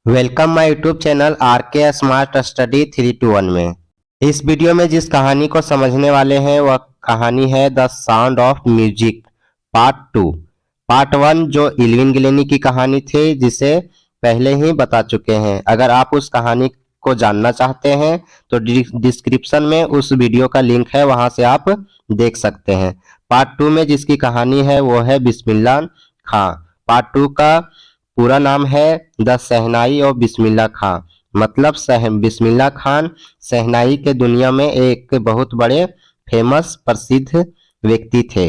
Welcome my YouTube channel are के smart study 321 में। इस वीडियो में जिस कहानी को समझने वाले हैं वह कहानी है the sound of music part 2। Part 1 जो इल्विन गिलेनी की कहानी थी जिसे पहले ही बता चुके हैं। अगर आप उस कहानी को जानना चाहते हैं तो डिस्क्रिप्शन में उस वीडियो का लिंक है, वहां से आप देख सकते हैं। पार्ट 2 में जिसकी कहानी है वो है बिस्मिल्लाह खां। पार्ट 2 का पूरा नाम है द शहनाई और बिस्मिल्लाह खां, मतलब बिस्मिल्लाह खान शहनाई के दुनिया में एक बहुत बड़े फेमस प्रसिद्ध व्यक्ति थे।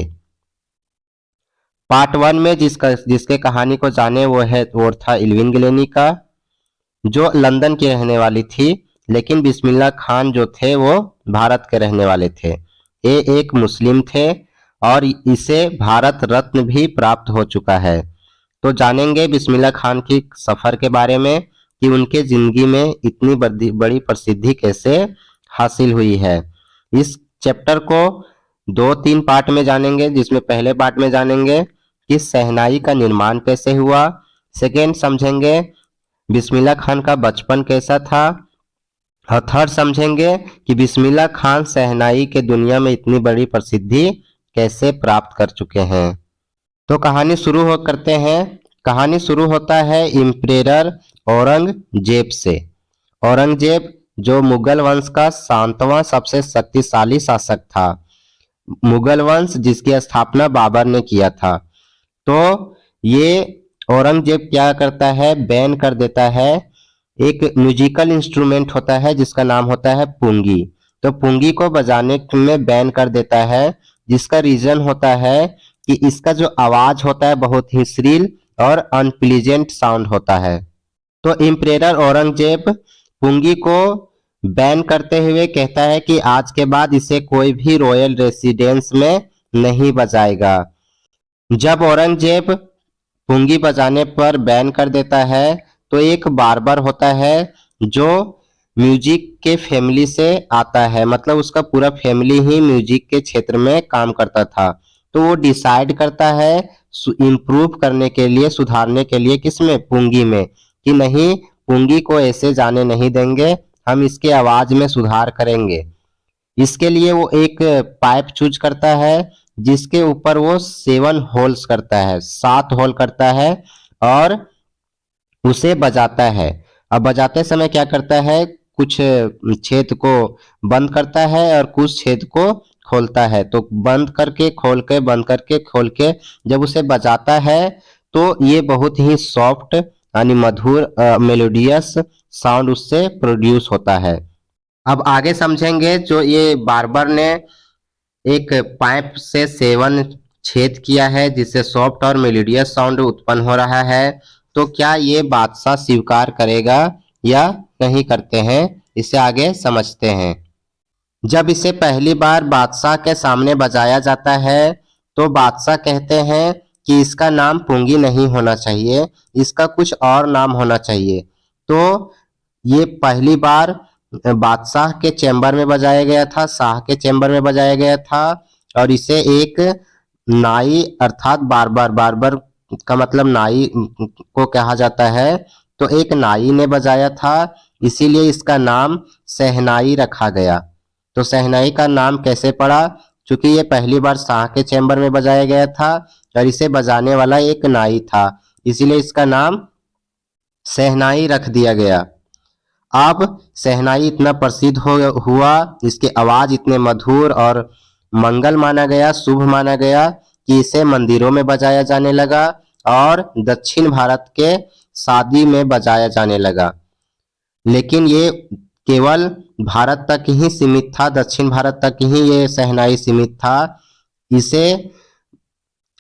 पार्ट 1 में जिसके कहानी को जाने वो था इल्विन गिलेनी का, जो लंदन की रहने वाली थी, लेकिन बिस्मिल्लाह खान जो थे वो भारत के रहने वाले थे। ये एक मुस्लिम थे और इसे भारत रत्न भी प्राप्त हो चुका है। तो जानेंगे बिस्मिल्लाह खान की सफर के बारे में कि उनके जिंदगी में इतनी बड़ी प्रसिद्धि कैसे हासिल हुई है। इस चैप्टर को 2-3 पार्ट में जानेंगे, जिसमें पहले पार्ट में जानेंगे कि शहनाई का निर्माण कैसे हुआ, सेकेंड समझेंगे बिस्मिल्लाह खान का बचपन कैसा था, और थर्ड समझेंगे कि बिस्मिल्लाह खान शहनाई के दुनिया में इतनी बड़ी प्रसिद्धि कैसे प्राप्त कर चुके हैं। तो कहानी शुरू करते हैं। कहानी शुरू होता है इम्परेटर औरंगजेब से। औरंगजेब जो मुगल वंश का 7वां सबसे शक्तिशाली शासक था। मुगल वंश जिसकी स्थापना बाबर ने किया था। तो ये औरंगजेब क्या करता है, बैन कर देता है एक म्यूजिकल इंस्ट्रूमेंट होता है जिसका नाम होता है पुंगी। तो पुंगी को बजाने में बैन कर देता है, जिसका रीजन होता है कि इसका जो आवाज होता है बहुत ही श्रील और अनप्लीजेंट साउंड होता है। तो इम्परेटर औरंगजेब पुंगी को बैन करते हुए कहता है कि आज के बाद इसे कोई भी रॉयल रेसिडेंस में नहीं बजाएगा। जब औरंगजेब पुंगी बजाने पर बैन कर देता है तो एक बार्बर होता है जो म्यूजिक के फैमिली से आता है, मतलब उसका पूरा फैमिली ही म्यूजिक के क्षेत्र में काम करता था। तो वो डिसाइड करता है इम्प्रूव करने के लिए, सुधारने के लिए किसमें, पुंगी में, कि नहीं पुंगी को ऐसे जाने नहीं देंगे, हम इसके आवाज में सुधार करेंगे। इसके लिए वो एक पाइप चूज करता है जिसके ऊपर वो 7 होल्स करता है, 7 होल करता है और उसे बजाता है। अब बजाते समय क्या करता है, कुछ छेद को बंद करता है और कुछ छेद को खोलता है। तो बंद करके खोल के, बंद करके खोल के जब उसे बजाता है तो ये बहुत ही सॉफ्ट यानी मधुर मेलोडियस साउंड उससे प्रोड्यूस होता है। अब आगे समझेंगे। जो ये बार्बर ने एक पाइप से 7 छेद किया है जिससे सॉफ्ट और मेलोडियस साउंड उत्पन्न हो रहा है, तो क्या ये बादशाह स्वीकार करेगा या नहीं करते हैं, इसे आगे समझते हैं। जब इसे पहली बार बादशाह के सामने बजाया जाता है तो बादशाह कहते हैं कि इसका नाम पुंगी नहीं होना चाहिए, इसका कुछ और नाम होना चाहिए। तो ये पहली बार बादशाह के चैम्बर में बजाया गया था, शाह के चैम्बर में बजाया गया था, और इसे एक नाई अर्थात बार्बर, बार्बर का मतलब नाई को कहा जाता है, तो एक नाई ने बजाया था, इसीलिए इसका नाम शहनाई रखा गया। तो शहनाई का नाम कैसे पड़ा, क्योंकि ये पहली बार शाह के चैम्बर में बजाया गया था और इसे बजाने वाला एक नाई था, इसीलिए इसका नाम शहनाई रख दिया गया। अब शहनाई इतना प्रसिद्ध हुआ, इसकी आवाज इतने मधुर और मंगल माना गया, शुभ माना गया कि इसे मंदिरों में बजाया जाने लगा और दक्षिण भारत के शादी में बजाया जाने लगा। लेकिन ये केवल भारत तक ही सीमित था, दक्षिण भारत तक ही ये शहनाई सीमित था। इसे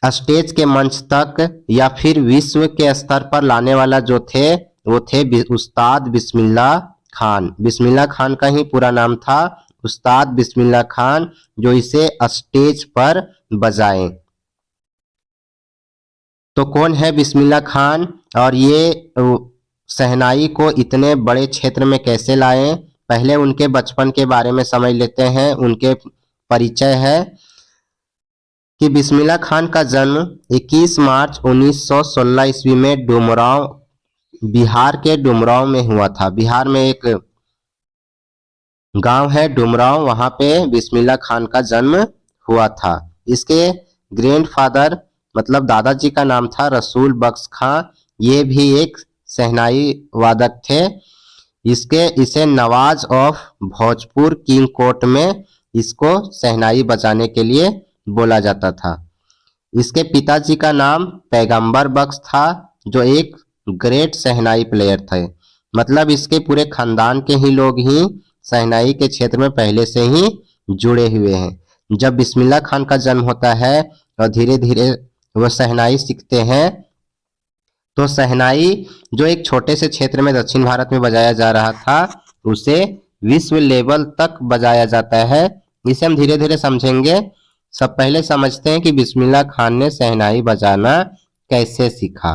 स्टेज के मंच तक या फिर विश्व के स्तर पर लाने वाला जो थे वो थे उस्ताद बिस्मिल्लाह खान। बिस्मिल्लाह खान का ही पूरा नाम था उस्ताद बिस्मिल्लाह खान, जो इसे स्टेज पर बजाए। तो कौन है बिस्मिल्लाह खान और ये शहनाई को इतने बड़े क्षेत्र में कैसे लाए, पहले उनके बचपन के बारे में समझ लेते हैं। उनके परिचय है कि बिस्मिल्लाह खान का जन्म 21 मार्च 1916 ईस्वी में डुमरांव बिहार के डुमरांव में हुआ था। बिहार में एक गांव है डुमरांव, वहां पे बिस्मिल्लाह खान का जन्म हुआ था। इसके ग्रैंडफादर मतलब दादाजी का नाम था रसूल बख्श खां। ये भी एक शहनाई वादक थे। इसे Nawaz of Bhojpur king court में इसको शहनाई बजाने के लिए बोला जाता था। इसके पिताजी का नाम पैगंबर बख्श था, जो एक ग्रेट शहनाई प्लेयर थे। मतलब इसके पूरे खानदान के ही लोग ही शहनाई के क्षेत्र में पहले से ही जुड़े हुए हैं। जब बिस्मिल्लाह खान का जन्म होता है और धीरे धीरे वो शहनाई सीखते हैं, तो शहनाई जो एक छोटे से क्षेत्र में दक्षिण भारत में बजाया जा रहा था, उसे विश्व लेवल तक बजाया जाता है। इसे हम धीरे धीरे समझेंगे। सब पहले समझते हैं कि बिस्मिल्लाह खान ने शहनाई बजाना कैसे सीखा।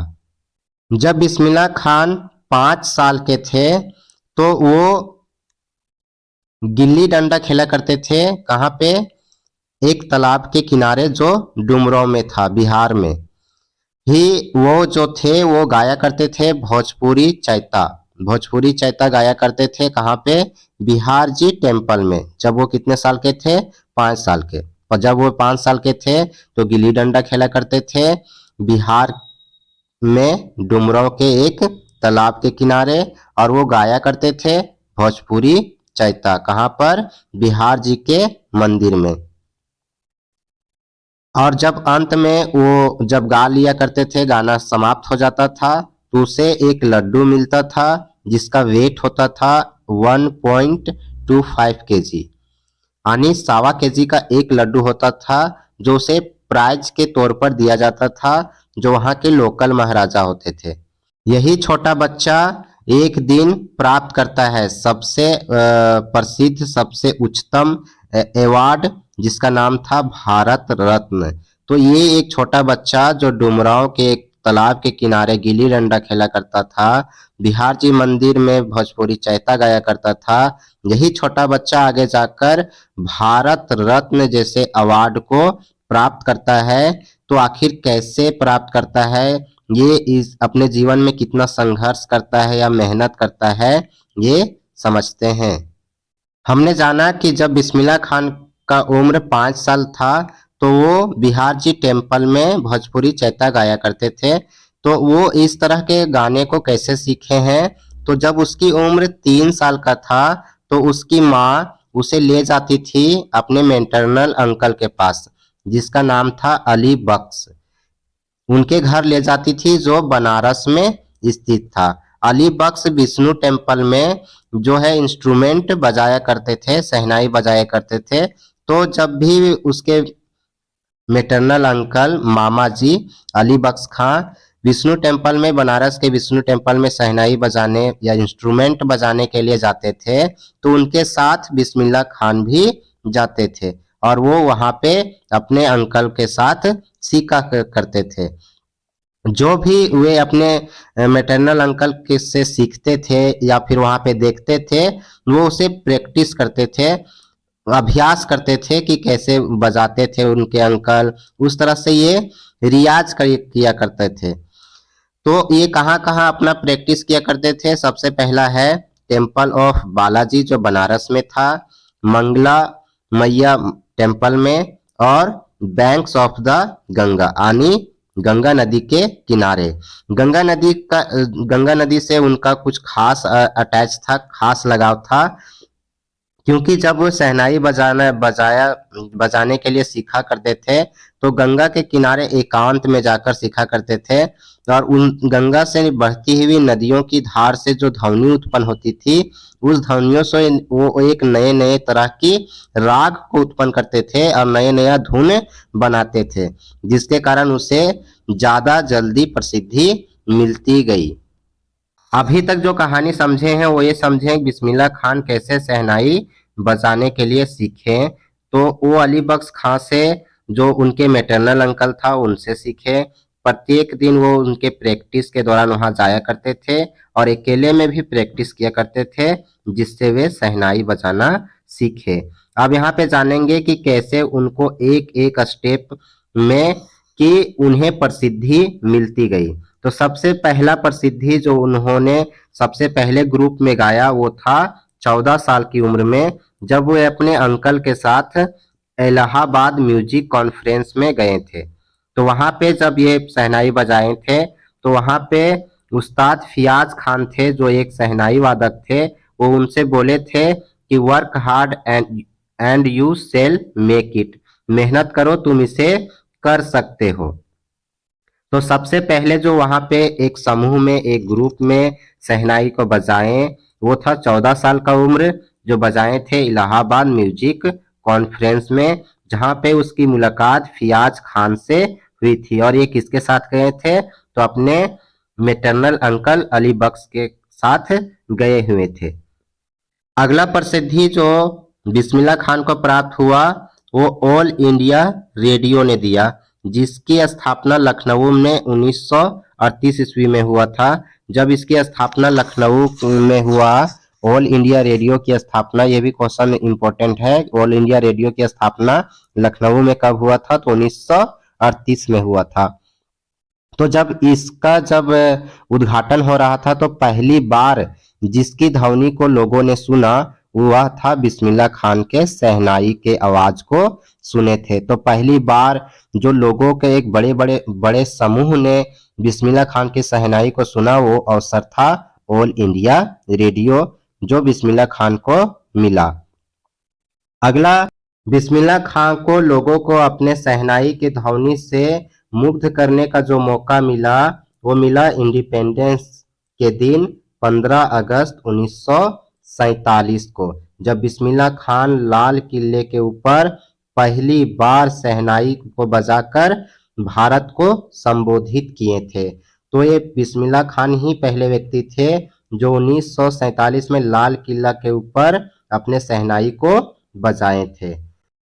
जब बिस्मिल्लाह खान 5 साल के थे तो वो गिल्ली डंडा खेला करते थे। कहाँ पे? एक तालाब के किनारे जो डुमरांव में था, बिहार में ही वो जो थे वो गाया करते थे भोजपुरी चैता। भोजपुरी चैता गाया करते थे। कहाँ पे? बिहार जी टेम्पल में। जब वो कितने साल के थे? 5 साल के। और जब वो 5 साल के थे तो गिल्ली डंडा खेला करते थे बिहार में डुमरांव के एक तालाब के किनारे, और वो गाया करते थे भोजपुरी चैता। कहाँ पर? बिहार जी के मंदिर में। और जब अंत में वो जब गा लिया करते थे, गाना समाप्त हो जाता था, तो उसे एक लड्डू मिलता था जिसका वेट होता था 1.25 केजी, यानी 1.25 केजी का एक लड्डू होता था, जो उसे प्राइज के तौर पर दिया जाता था, जो वहां के लोकल महाराजा होते थे। यही छोटा बच्चा एक दिन प्राप्त करता है सबसे प्रसिद्ध, सबसे उच्चतम अवार्ड, जिसका नाम था भारत रत्न। तो ये एक छोटा बच्चा जो डुमरांव के एक तालाब के किनारे गिल्ली डंडा खेला करता था, बिहार जी मंदिर में भोजपुरी चैता गाया करता था, यही छोटा बच्चा आगे जाकर भारत रत्न जैसे अवार्ड को प्राप्त करता है। तो आखिर कैसे प्राप्त करता है, ये इस अपने जीवन में कितना संघर्ष करता है या मेहनत करता है, ये समझते हैं। हमने जाना कि जब बिस्मिल्लाह खान का उम्र 5 साल था तो वो बिहार जी टेम्पल में भोजपुरी चैता गाया करते थे। तो वो इस तरह के गाने को कैसे सीखे हैं, तो जब उसकी उम्र 3 साल का था तो उसकी माँ उसे ले जाती थी अपने मैटरनल अंकल के पास, जिसका नाम था अली बख्श। उनके घर ले जाती थी जो बनारस में स्थित था। अली बख्श विष्णु टेम्पल में जो है इंस्ट्रूमेंट बजाया करते थे, शहनाई बजाया करते थे। तो जब भी उसके मैटरनल अंकल मामा जी अली बख्श खां विष्णु टेम्पल में, बनारस के विष्णु टेम्पल में शहनाई बजाने या इंस्ट्रूमेंट बजाने के लिए जाते थे, तो उनके साथ बिस्मिल्लाह खान भी जाते थे और वो वहां पे अपने अंकल के साथ सीखा करते थे। जो भी वे अपने मैटरनल अंकल के से सीखते थे या फिर वहां पे देखते थे, वो उसे प्रैक्टिस करते थे, अभ्यास करते थे कि कैसे बजाते थे उनके अंकल। उस तरह से ये रियाज किया करते थे। तो ये कहाँ कहाँ अपना प्रैक्टिस किया करते थे? सबसे पहला है टेम्पल ऑफ बालाजी जो बनारस में था, मंगला मैया टेम्पल में, और बैंक्स ऑफ द गंगा यानी गंगा नदी के किनारे। गंगा नदी से उनका कुछ खास अटैच था, खास लगाव था, क्योंकि जब वो शहनाई बजाने के लिए सीखा करते थे तो गंगा के किनारे एकांत में जाकर सीखा करते थे, और उन गंगा से बहती हुई नदियों की धार से जो ध्वनि उत्पन्न होती थी, उस ध्वनियों से वो एक नए नए तरह की राग को उत्पन्न करते थे और नए नया धुन बनाते थे, जिसके कारण उसे ज्यादा जल्दी प्रसिद्धि मिलती गई। अभी तक जो कहानी समझे हैं वो ये समझे बिस्मिल्लाह खान कैसे शहनाई बजाने के लिए सीखे। तो वो अली बख्श खां से जो उनके मैटरनल अंकल था उनसे सीखे। प्रत्येक दिन वो उनके प्रैक्टिस के दौरान वहां जाया करते थे और अकेले में भी प्रैक्टिस किया करते थे, जिससे वे शहनाई बजाना सीखे। अब यहाँ पे जानेंगे कि कैसे उनको एक एक स्टेप में कि उन्हें प्रसिद्धि मिलती गई। तो सबसे पहला प्रसिद्धि जो उन्होंने सबसे पहले ग्रुप में गाया वो था 14 साल की उम्र में, जब वे अपने अंकल के साथ इलाहाबाद म्यूजिक कॉन्फ्रेंस में गए थे। तो वहां पे जब ये शहनाई बजाए थे तो वहां पे उस्ताद फियाज खान थे जो एक शहनाई वादक थे। वो उनसे बोले थे कि work hard and you shell make it, मेहनत करो तुम इसे कर सकते हो। तो सबसे पहले जो वहां पे एक समूह में एक ग्रुप में शहनाई को बजाए वो था 14 साल का उम्र, जो बजाए थे इलाहाबाद म्यूजिक कॉन्फ्रेंस में, जहां पे उसकी मुलाकात फियाज खान से हुई थी। और ये किसके साथ गए थे? तो अपने मेटरनल अंकल अली बख्श के साथ गए हुए थे। अगला प्रसिद्धि जो बिस्मिल्लाह खान को प्राप्त हुआ वो ऑल इंडिया रेडियो ने दिया, जिसकी स्थापना लखनऊ में 1938 ईस्वी में हुआ था। जब इसकी स्थापना लखनऊ में हुआ, ऑल इंडिया रेडियो की स्थापना, ये भी क्वेश्चन इंपॉर्टेंट है, ऑल इंडिया रेडियो की स्थापना लखनऊ में कब हुआ था? तो 1938 में हुआ था। तो जब इसका उद्घाटन हो रहा था तो पहली बार जिसकी ध्वनि को लोगों ने सुना वह था बिस्मिल्लाह खान के शहनाई के आवाज को सुने थे। तो पहली बार जो लोगों के एक बड़े समूह ने बिस्मिल्लाह खान की शहनाई को सुना वो अवसर था ऑल इंडिया रेडियो, जो बिस्मिल्लाह खान को मिला। अगला, बिस्मिल्लाह खान को लोगों को अपने शहनाई की ध्वनि से मुग्ध करने का जो मौका मिला वो मिला इंडिपेंडेंस के दिन 15 अगस्त 1947 को, जब बिस्मिल्लाह खान लाल किले के ऊपर पहली बार शहनाई को बजाकर भारत को संबोधित किए थे। तो ये बिस्मिल्लाह खान ही पहले व्यक्ति थे जो 1947 में लाल किला के ऊपर अपने शहनाई को बजाए थे।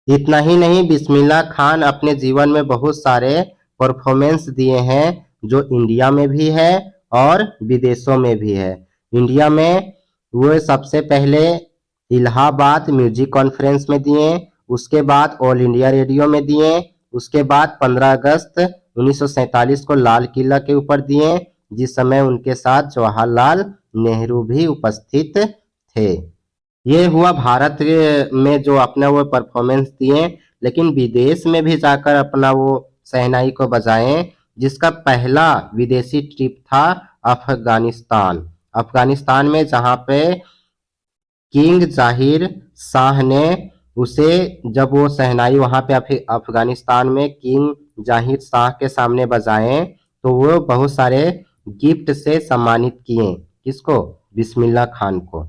इतना ही नहीं, बिस्मिल्लाह खान अपने जीवन में बहुत सारे परफॉर्मेंस दिए हैं जो इंडिया में भी है और विदेशों में भी है। इंडिया में वो सबसे पहले इलाहाबाद म्यूजिक कॉन्फ्रेंस में दिए, उसके बाद ऑल इंडिया रेडियो में दिए, उसके बाद 15 अगस्त 1947 को लाल किला के ऊपर दिए, जिस समय उनके साथ जवाहरलाल नेहरू भी उपस्थित थे। ये हुआ भारत में जो अपना वो परफॉर्मेंस दिए, लेकिन विदेश में भी जाकर अपना वो शहनाई को बजाएं, जिसका पहला विदेशी ट्रिप था अफगानिस्तान। अफगानिस्तान में जहां पे किंग जाहिर शाह ने उसे, जब वो शहनाई वहां पे अफगानिस्तान में किंग जाहिर शाह के सामने बजाए तो वो बहुत सारे गिफ्ट से सम्मानित किए। किसको? बिस्मिल्लाह खान को।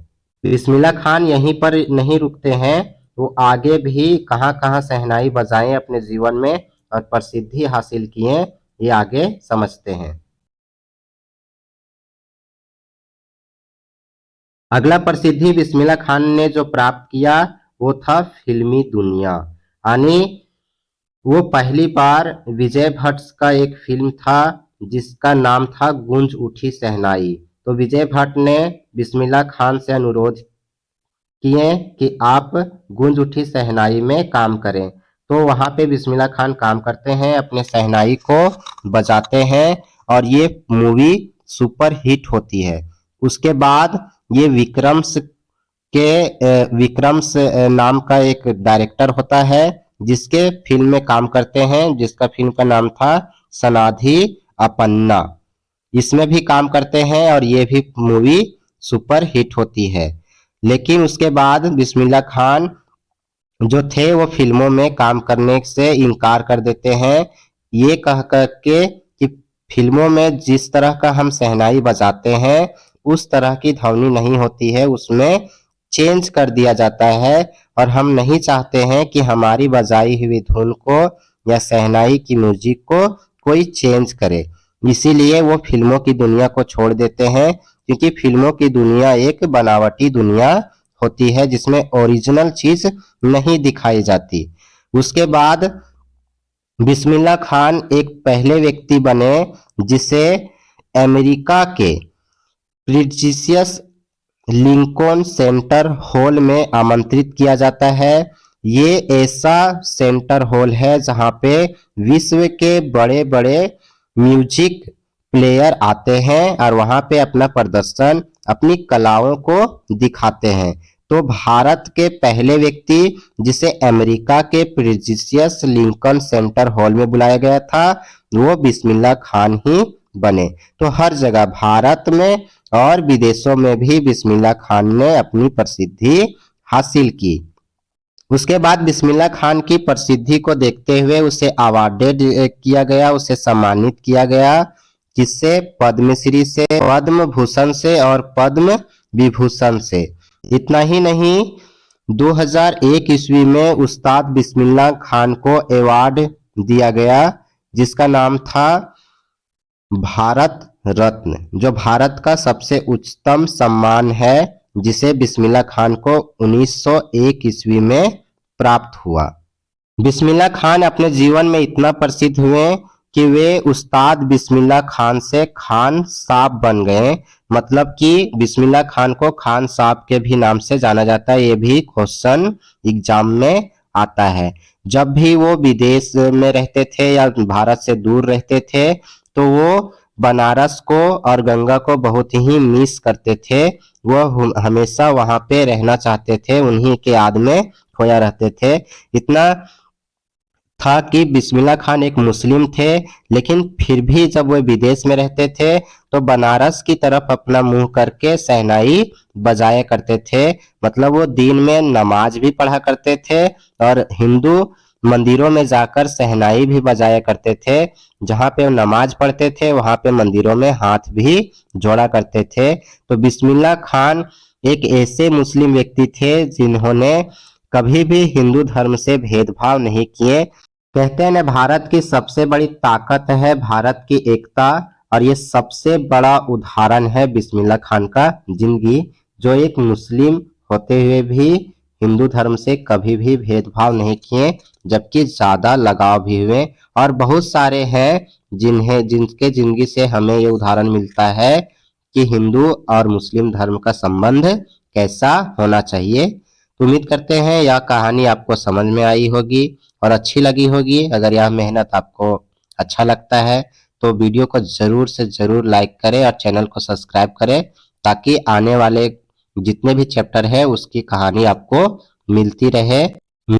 बिस्मिल्लाह खान यहीं पर नहीं रुकते हैं, वो आगे भी कहां कहां शहनाई बजाए अपने जीवन में और प्रसिद्धि हासिल किए, ये आगे समझते हैं। अगला प्रसिद्धि बिस्मिल्लाह खान ने जो प्राप्त किया वो था फिल्मी दुनिया, यानी वो पहली बार विजय भट्ट का एक फिल्म था जिसका नाम था गूंज उठी शहनाई। तो विजय भट्ट ने बिस्मिल्लाह खान से अनुरोध किए कि आप गूंज उठी शहनाई में काम करें। तो वहां पे बिस्मिल्लाह खान काम करते हैं, अपने शहनाई को बजाते हैं और ये मूवी सुपर हिट होती है। उसके बाद ये विक्रम्स नाम का एक डायरेक्टर होता है जिसके फिल्म में काम करते हैं, जिसका फिल्म का नाम था सनाधि अपन्ना। इसमें भी काम करते हैं और ये भी मूवी सुपर हिट होती है। लेकिन उसके बाद बिस्मिल्लाह खान जो थे वो फिल्मों में काम करने से इनकार कर देते हैं, ये कह कर के कि फिल्मों में जिस तरह का हम शहनाई बजाते हैं उस तरह की ध्वनि नहीं होती है, उसमें चेंज कर दिया जाता है और हम नहीं चाहते हैं कि हमारी बजाई हुई धुन को या शहनाई की म्यूजिक को कोई चेंज करे। इसीलिए वो फिल्मों की दुनिया को छोड़ देते हैं, क्योंकि फिल्मों की दुनिया एक बनावटी दुनिया होती है जिसमें ओरिजिनल चीज नहीं दिखाई जाती। उसके बाद बिस्मिल्लाह खान एक पहले व्यक्ति बने जिसे अमेरिका के प्रीस्टिजियस लिंकन सेंटर हॉल में आमंत्रित किया जाता है। ये ऐसा सेंटर हॉल है जहां पे विश्व के बड़े बड़े म्यूजिक प्लेयर आते हैं और वहां पे अपना प्रदर्शन, अपनी कलाओं को दिखाते हैं। तो भारत के पहले व्यक्ति जिसे अमेरिका के प्रेस्टिजियस लिंकन सेंटर हॉल में बुलाया गया था, वो बिस्मिल्लाह खान ही बने। तो हर जगह भारत में और विदेशों में भी बिस्मिल्लाह खान ने अपनी प्रसिद्धि हासिल की। उसके बाद बिस्मिल्लाह खान की प्रसिद्धि को देखते हुए उसे अवार्डेड किया गया, उसे सम्मानित किया गया, जिससे पद्मश्री से, पद्म भूषण से और पद्म विभूषण से। इतना ही नहीं, 2001 ईस्वी में उस्ताद बिस्मिल्लाह खान को अवार्ड दिया गया, जिसका नाम था भारत रत्न, जो भारत का सबसे उच्चतम सम्मान है, जिसे बिस्मिल्लाह खान को 1901 ईस्वी में प्राप्त हुआ। बिस्मिल्लाह खान अपने जीवन में इतना प्रसिद्ध हुए कि वे उस्ताद बिस्मिल्लाह खान से खान साहब बन गए। मतलब कि बिस्मिल्लाह खान को खान साहब के भी नाम से जाना जाता है। ये भी क्वेश्चन एग्जाम में आता है। जब भी वो विदेश में रहते थे या भारत से दूर रहते थे, तो वो बनारस को और गंगा को बहुत ही मिस करते थे। वो हमेशा वहां पे रहना चाहते थे, उन्हीं के याद में खोया रहते थे। इतना था कि बिस्मिल्लाह खान एक मुस्लिम थे, लेकिन फिर भी जब वो विदेश में रहते थे तो बनारस की तरफ अपना मुंह करके शहनाई बजाया करते थे। मतलब वो दिन में नमाज भी पढ़ा करते थे और हिंदू मंदिरों में जाकर शहनाई भी बजाया करते थे। जहाँ पे वो नमाज पढ़ते थे वहां पे मंदिरों में हाथ भी जोड़ा करते थे। तो बिस्मिल्लाह खान एक ऐसे मुस्लिम व्यक्ति थे जिन्होंने कभी भी हिंदू धर्म से भेदभाव नहीं किए। कहते हैं ना, भारत की सबसे बड़ी ताकत है भारत की एकता, और ये सबसे बड़ा उदाहरण है बिस्मिल्लाह खान का जिंदगी, जो एक मुस्लिम होते हुए भी हिंदू धर्म से कभी भी भेदभाव नहीं किए, जबकि ज्यादा लगाव भी हुए। और बहुत सारे हैं जिनके जिंदगी से हमें ये उदाहरण मिलता है कि हिंदू और मुस्लिम धर्म का संबंध कैसा होना चाहिए। तो उम्मीद करते हैं यह कहानी आपको समझ में आई होगी और अच्छी लगी होगी। अगर यह मेहनत आपको अच्छा लगता है तो वीडियो को जरूर से जरूर लाइक करें और चैनल को सब्सक्राइब करें, ताकि आने वाले जितने भी चैप्टर है उसकी कहानी आपको मिलती रहे।